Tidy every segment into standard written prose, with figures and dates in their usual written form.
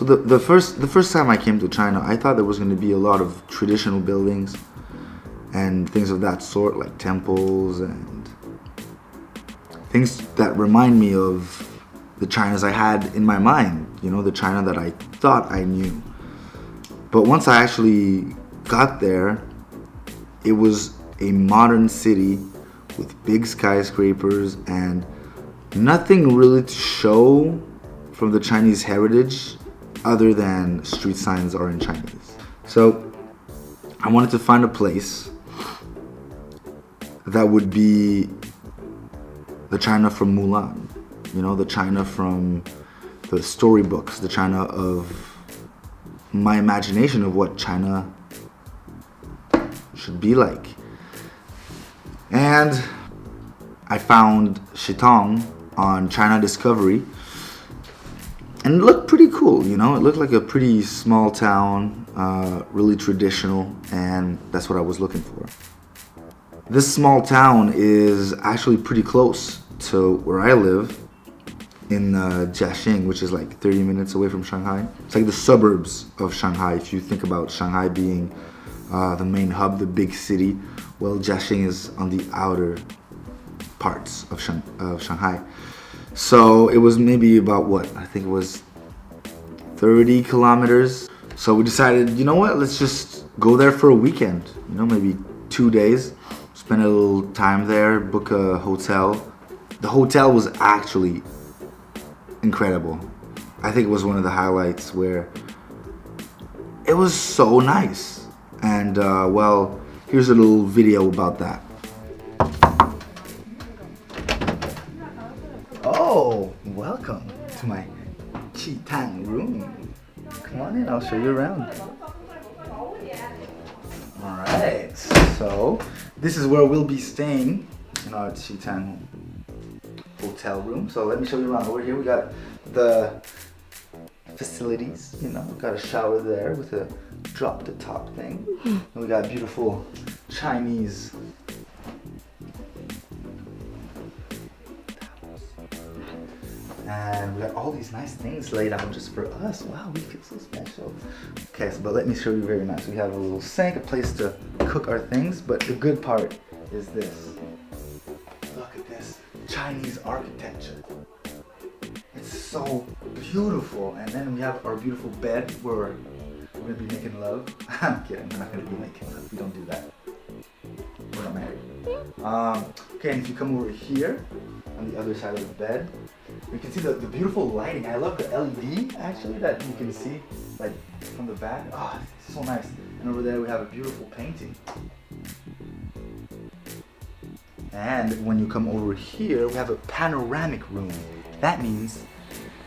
So the first time I came to China, I thought there was going to be a lot of traditional buildings and things of that sort, like temples and things that remind me of the Chinas I had in my mind, you know, the China that I thought I knew. But once I actually got there, it was a modern city with big skyscrapers and nothing really to show from the Chinese heritage other than street signs are in Chinese. So I wanted to find a place that would be the China from Mulan, you know, the China from the storybooks, the China of my imagination of what China should be like. And I found Xitang on China Discovery, and it looked pretty cool, you know. It looked like a pretty small town, really traditional, and that's what I was looking for. This small town is actually pretty close to where I live in Jiaxing, which is like 30 minutes away from Shanghai. It's like the suburbs of Shanghai. If you think about Shanghai being the main hub, the big city, well, Jiaxing is on the outer parts of Shanghai. So it was maybe about what? I think it was 30 kilometers. So we decided, you know what, let's just go there for a weekend, you know, maybe 2 days, spend a little time there, book a hotel. The hotel was actually incredible. I think it was one of the highlights where it was so nice. And well, here's a little video about that. Oh, welcome to my Xitang room. Come on in, I'll show you around. Alright, so this is where we'll be staying in our Xitang hotel room. So let me show you around. Over here we got the facilities, you know, we got a shower there with a drop the top thing. And we got beautiful Chinese and we got all these nice things laid out just for us. Wow, we feel so special. Okay, so but let me show you very nice. We have a little sink, a place to cook our things, but the good part is this. Look at this Chinese architecture. It's so beautiful. And then we have our beautiful bed where we're gonna be making love. I'm kidding, we're not gonna be making love. We don't do that. We're not married. Okay, and if you come over here on the other side of the bed, you can see the beautiful lighting. I love the LED actually that you can see like from the back. Oh, it's so nice. And over there we have a beautiful painting. And when you come over here, we have a panoramic room. That means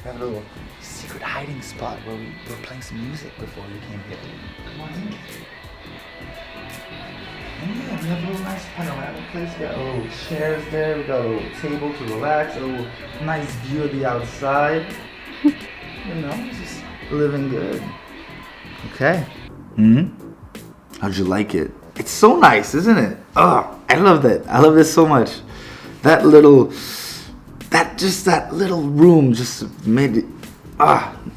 we have a little secret hiding spot where we were playing some music before we came here. Come on in. And yeah, we have a little nice panoramic place. We got a little chairs there. We got a little table to relax. A little nice view of the outside. You know, just living good. Okay. How'd you like it? It's so nice, isn't it? Oh, I love that. I love this so much. That little room just made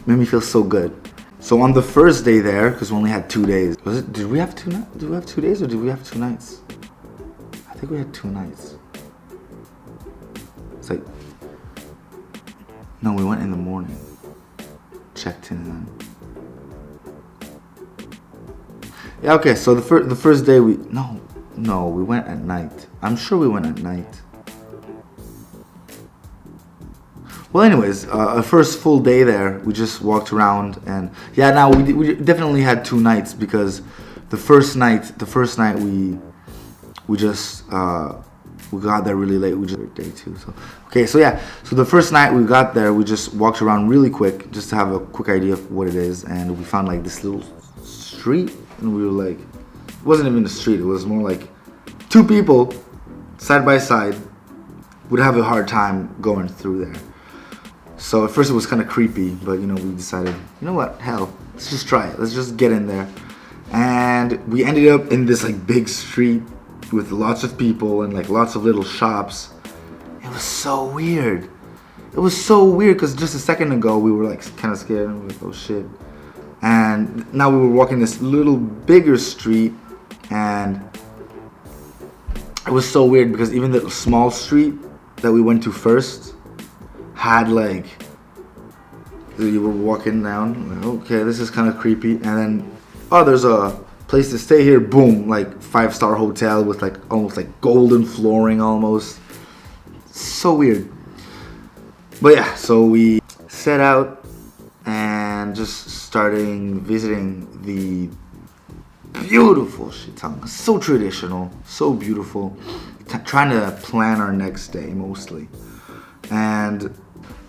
me feel so good. So on the first day there, because we only had 2 days, did we have 2 nights? Did we have 2 days or did we have 2 nights? I think we had 2 nights. It's like, no, we went in the morning. Checked in then. Yeah, okay, so the first day we went at night. I'm sure we went at night. Well, anyways, a first full day there, we just walked around, and yeah, now we definitely had 2 nights because the first night we just we got there really late. We just day 2. So okay, so yeah, so the first night we got there, we just walked around really quick just to have a quick idea of what it is, and we found like this little street, and we were like, it wasn't even a street. It was more like 2 people side by side would have a hard time going through there. So at first it was kind of creepy, but you know, we decided, you know what, hell, let's just try it. Let's just get in there. And we ended up in this like big street with lots of people and like lots of little shops. It was so weird. It was so weird because just a second ago we were like kind of scared and we were like, oh shit. And now we were walking this little bigger street, and it was so weird because even the small street that we went to first had like, you were walking down, like, okay, this is kind of creepy, and then, oh, there's a place to stay here, boom, like 5-star hotel with like almost like golden flooring almost. So weird. But yeah, so we set out and just starting visiting the beautiful Xitang. So traditional, so beautiful. Trying to plan our next day mostly. And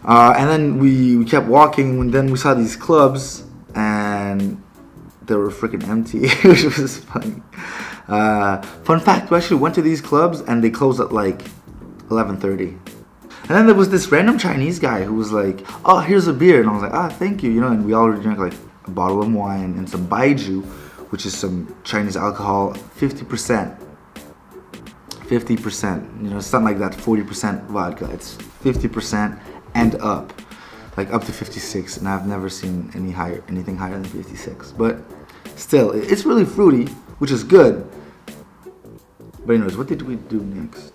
then we kept walking, and then we saw these clubs and they were freaking empty, which was funny. Fun fact, we actually went to these clubs and they closed at like 11:30. And then there was this random Chinese guy who was like, oh, here's a beer. And I was like, ah, thank you. You know, and we already drank like a bottle of wine and some baijiu, which is some Chinese alcohol, 50%. 50%, you know, something like that, 40% vodka. It's 50% and up, like up to 56. And I've never seen anything higher than 56. But still, it's really fruity, which is good. But anyways, what did we do next?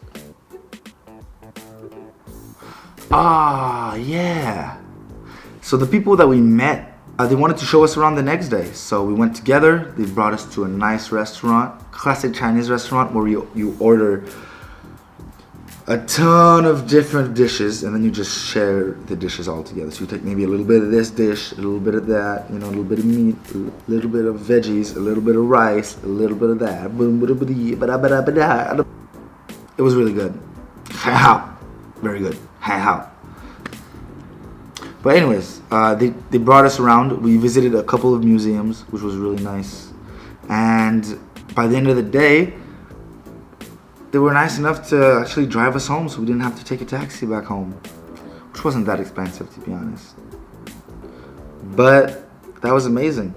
Ah, yeah. So the people that we met, they wanted to show us around the next day. So we went together. They brought us to a nice restaurant, classic Chinese restaurant, where you order a ton of different dishes, and then you just share the dishes all together. So you take maybe a little bit of this dish, a little bit of that, you know, a little bit of meat, a little bit of veggies, a little bit of rice, a little bit of that. It was really good. Very good. But anyways, they brought us around. We visited a couple of museums, which was really nice. And by the end of the day, they were nice enough to actually drive us home, so we didn't have to take a taxi back home, which wasn't that expensive, to be honest. But that was amazing.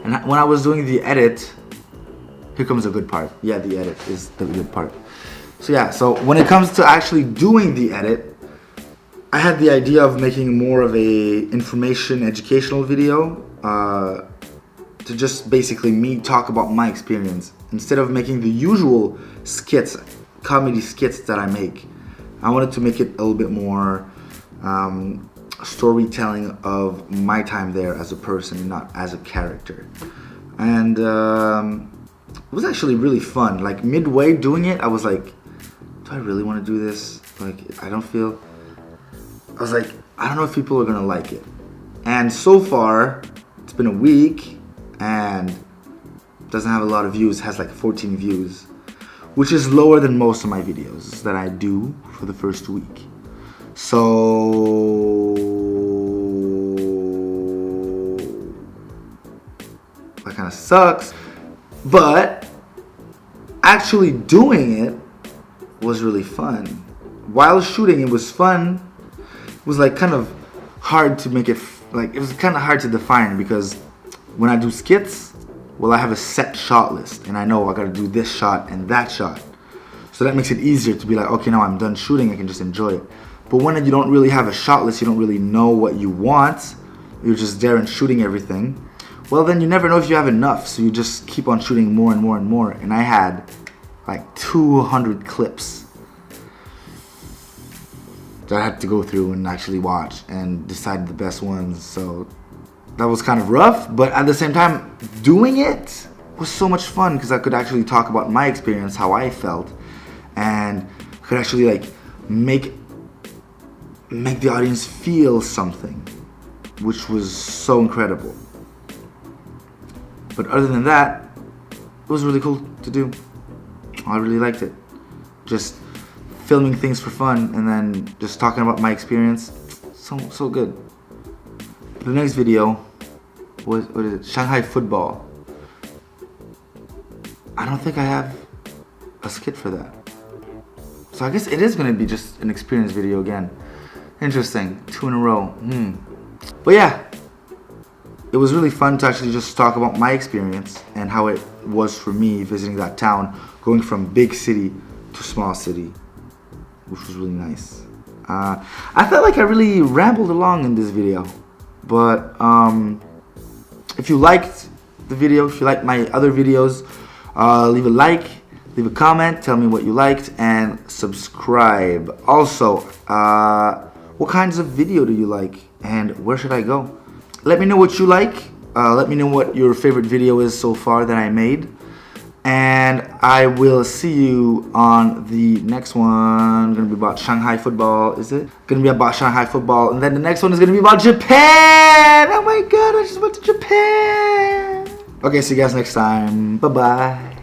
And when I was doing the edit, here comes the good part. Yeah, the edit is the good part. So yeah, so when it comes to actually doing the edit, I had the idea of making more of a information educational video, to just basically me talk about my experience instead of making the usual skits, comedy skits that I make. I wanted to make it a little bit more storytelling of my time there as a person, not as a character. And it was actually really fun. Like midway doing it, I was like, do I really want to do this? Like, I was like, I don't know if people are gonna like it. And so far, it's been a week and it doesn't have a lot of views. It has like 14 views, which is lower than most of my videos that I do for the first week. So that kind of sucks. But actually doing it was really fun. While shooting, it was fun. It was like kind of hard to make it, like it was kind of hard to define, because when I do skits, well, I have a set shot list and I know I gotta do this shot and that shot. So that makes it easier to be like, okay, now I'm done shooting, I can just enjoy it. But when you don't really have a shot list, you don't really know what you want, you're just there and shooting everything, well then you never know if you have enough, so you just keep on shooting more and more and more. And I had like 200 clips that I had to go through and actually watch and decide the best ones. So that was kind of rough, but at the same time, doing it was so much fun because I could actually talk about my experience, how I felt, and could actually like make the audience feel something, which was so incredible. But other than that, it was really cool to do. I really liked it. Just filming things for fun and then just talking about my experience. So good. The next video, what is it? Shanghai football. I don't think I have a skit for that. So I guess it is going to be just an experience video again. Interesting. 2 in a row. But yeah, it was really fun to actually just talk about my experience and how it was for me visiting that town, going from big city to small city, which was really nice. I felt like I really rambled along in this video, but if you liked the video, if you like my other videos, leave a like, leave a comment, tell me what you liked, and subscribe. Also, what kinds of video do you like, and where should I go? Let me know what you like. Let me know what your favorite video is so far that I made. And I will see you on the next one. Gonna be about Shanghai football, is it? Gonna be about Shanghai football, and then the next one is gonna be about Japan! Oh my god, I just went to Japan! Okay, see you guys next time. Bye-bye.